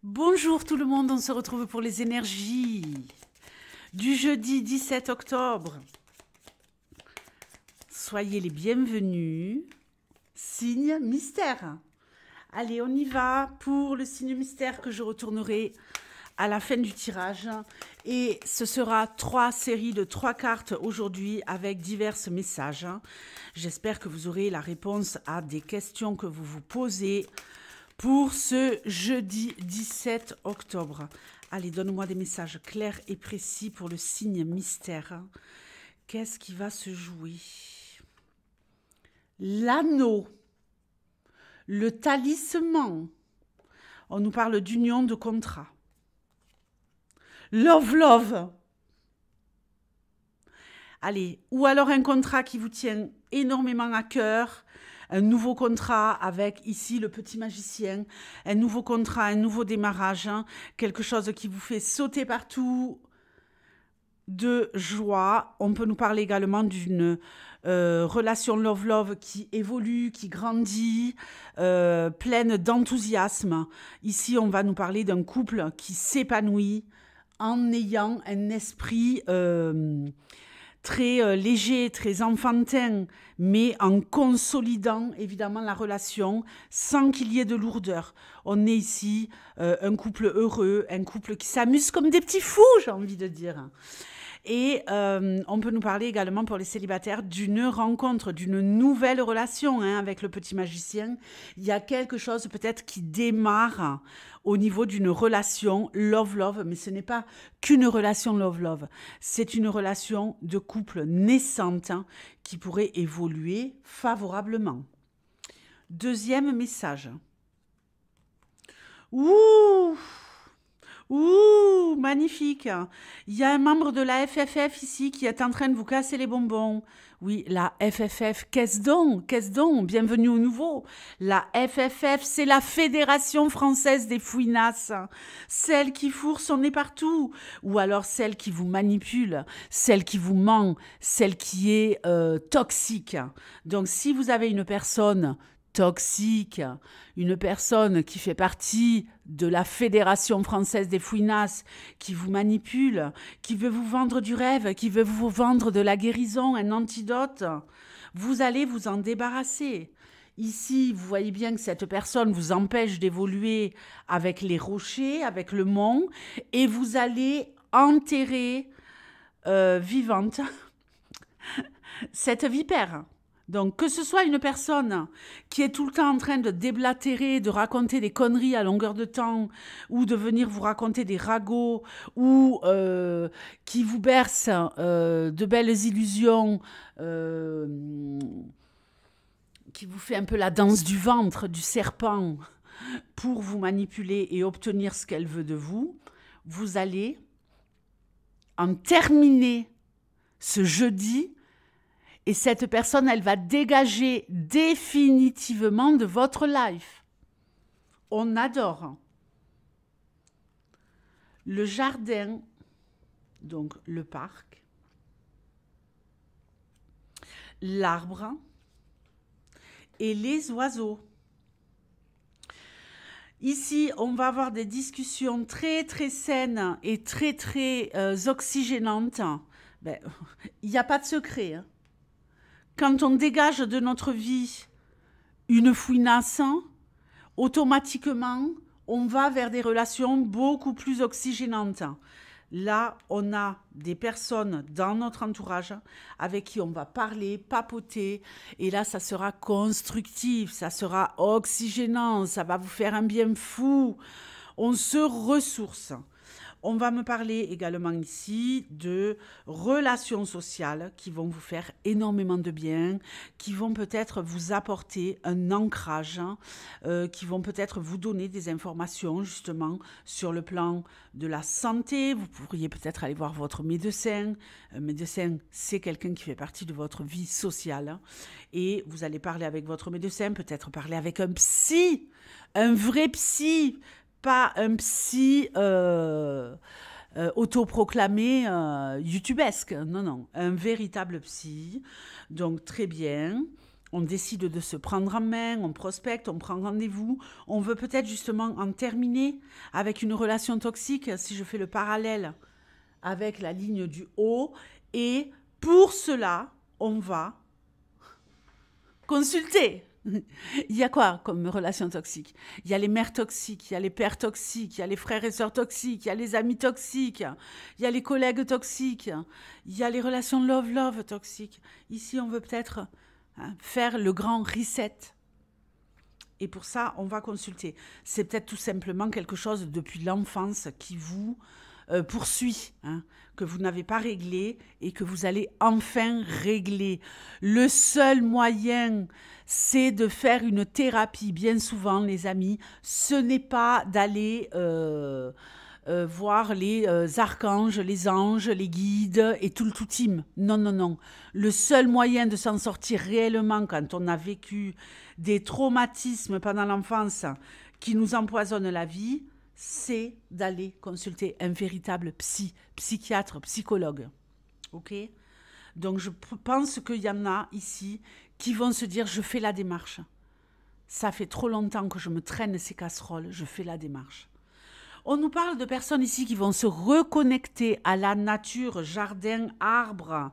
Bonjour tout le monde, on se retrouve pour les énergies du jeudi 17 octobre. Soyez les bienvenus. Signe mystère. Allez, on y va pour le signe mystère que je retournerai à la fin du tirage. Et ce sera 3 séries de 3 cartes aujourd'hui avec divers messages. J'espère que vous aurez la réponse à des questions que vous vous posez pour ce jeudi 17 octobre. Allez, donne-moi des messages clairs et précis pour le signe mystère. Qu'est-ce qui va se jouer? L'anneau, le talisman. On nous parle d'union, de contrat. Love, love. Allez, ou alors un contrat qui vous tient énormément à cœur. Un nouveau contrat avec ici le petit magicien, un nouveau contrat, un nouveau démarrage, quelque chose qui vous fait sauter partout de joie. On peut nous parler également d'une relation love-love qui évolue, qui grandit, pleine d'enthousiasme. Ici, on va nous parler d'un couple qui s'épanouit en ayant un esprit très léger, très enfantin, mais en consolidant évidemment la relation sans qu'il y ait de lourdeur. On est ici un couple heureux, un couple qui s'amuse comme des petits fous, j'ai envie de dire. Et on peut nous parler également pour les célibataires d'une rencontre, d'une nouvelle relation avec le petit magicien. Il y a quelque chose peut-être qui démarre au niveau d'une relation love-love, mais ce n'est pas qu'une relation love-love. C'est une relation de couple naissante qui pourrait évoluer favorablement. Deuxième message. Ouh! Ouh, magnifique. Il y a un membre de la FFF ici qui est en train de vous casser les bonbons. Oui, la FFF, qu'est-ce donc? Qu'est-ce donc? Bienvenue au nouveau. La FFF, c'est la Fédération Française des Fouinasses. Celle qui fourre son nez partout. Ou alors celle qui vous manipule, celle qui vous ment, celle qui est toxique. Donc si vous avez une personne toxique, une personne qui fait partie de la Fédération Française des Fouinasses, qui vous manipule, qui veut vous vendre du rêve, qui veut vous vendre de la guérison, un antidote, vous allez vous en débarrasser. Ici, vous voyez bien que cette personne vous empêche d'évoluer avec les rochers, avec le mont, et vous allez enterrer vivante cette vipère. Donc, que ce soit une personne qui est tout le temps en train de déblatérer, de raconter des conneries à longueur de temps, ou de venir vous raconter des ragots, ou qui vous berce de belles illusions, qui vous fait un peu la danse du ventre, du serpent, pour vous manipuler et obtenir ce qu'elle veut de vous, vous allez en terminer ce jeudi. Et cette personne, elle va dégager définitivement de votre life. On adore. Le jardin, donc le parc, l'arbre et les oiseaux. Ici, on va avoir des discussions très, très saines et très, très oxygénantes. Ben, il n'y a pas de secret, Quand on dégage de notre vie une fouinasse, automatiquement, on va vers des relations beaucoup plus oxygénantes. Là, on a des personnes dans notre entourage avec qui on va parler, papoter, et là, ça sera constructif, ça sera oxygénant, ça va vous faire un bien fou. On se ressource. On va me parler également ici de relations sociales qui vont vous faire énormément de bien, qui vont peut-être vous apporter un ancrage, qui vont peut-être vous donner des informations justement sur le plan de la santé. Vous pourriez peut-être aller voir votre médecin. Un médecin, c'est quelqu'un qui fait partie de votre vie sociale. Et vous allez parler avec votre médecin, peut-être parler avec un psy, un vrai psy, pas un psy autoproclamé youtubesque. Non, non, un véritable psy. Donc, très bien. On décide de se prendre en main, on prospecte, on prend rendez-vous. On veut peut-être justement en terminer avec une relation toxique, si je fais le parallèle avec la ligne du haut. Et pour cela, on va consulter. Il y a quoi comme relation toxique? Il y a les mères toxiques, il y a les pères toxiques, il y a les frères et sœurs toxiques, il y a les amis toxiques, il y a les collègues toxiques, il y a les relations love-love toxiques. Ici, on veut peut-être faire le grand reset. Et pour ça, on va consulter. C'est peut-être tout simplement quelque chose depuis l'enfance qui vous poursuit, que vous n'avez pas réglé et que vous allez enfin régler. Le seul moyen, c'est de faire une thérapie. Bien souvent, les amis, ce n'est pas d'aller voir les archanges, les anges, les guides et tout le tout team. Non, non, non. Le seul moyen de s'en sortir réellement quand on a vécu des traumatismes pendant l'enfance qui nous empoisonnent la vie, c'est d'aller consulter un véritable psychiatre, psychologue. Ok? Donc, je pense qu'il y en a ici qui vont se dire, je fais la démarche. Ça fait trop longtemps que je me traîne ces casseroles, je fais la démarche. On nous parle de personnes ici qui vont se reconnecter à la nature, jardin, arbre.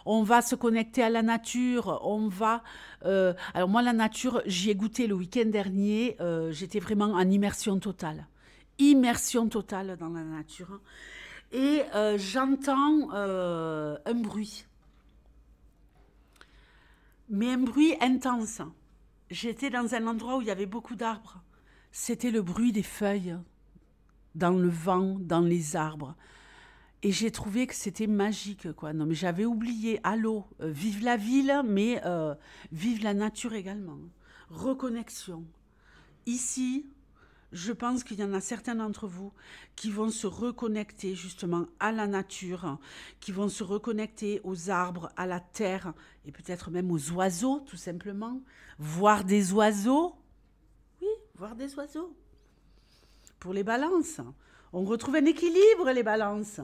On va se connecter à la nature. On va... alors moi, la nature, j'y ai goûté le week-end dernier. J'étais vraiment en immersion totale. Immersion totale dans la nature. Et j'entends un bruit. Mais un bruit intense. J'étais dans un endroit où il y avait beaucoup d'arbres. C'était le bruit des feuilles dans le vent, dans les arbres. Et j'ai trouvé que c'était magique, quoi. Non, mais j'avais oublié, allô, vive la ville, mais vive la nature également. Reconnexion. Ici, je pense qu'il y en a certains d'entre vous qui vont se reconnecter justement à la nature, qui vont se reconnecter aux arbres, à la terre, et peut-être même aux oiseaux, tout simplement. Voir des oiseaux. Oui, voir des oiseaux. Pour les balances. On retrouve un équilibre, les balances.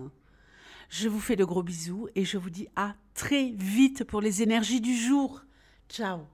Je vous fais de gros bisous et je vous dis à très vite pour les énergies du jour. Ciao.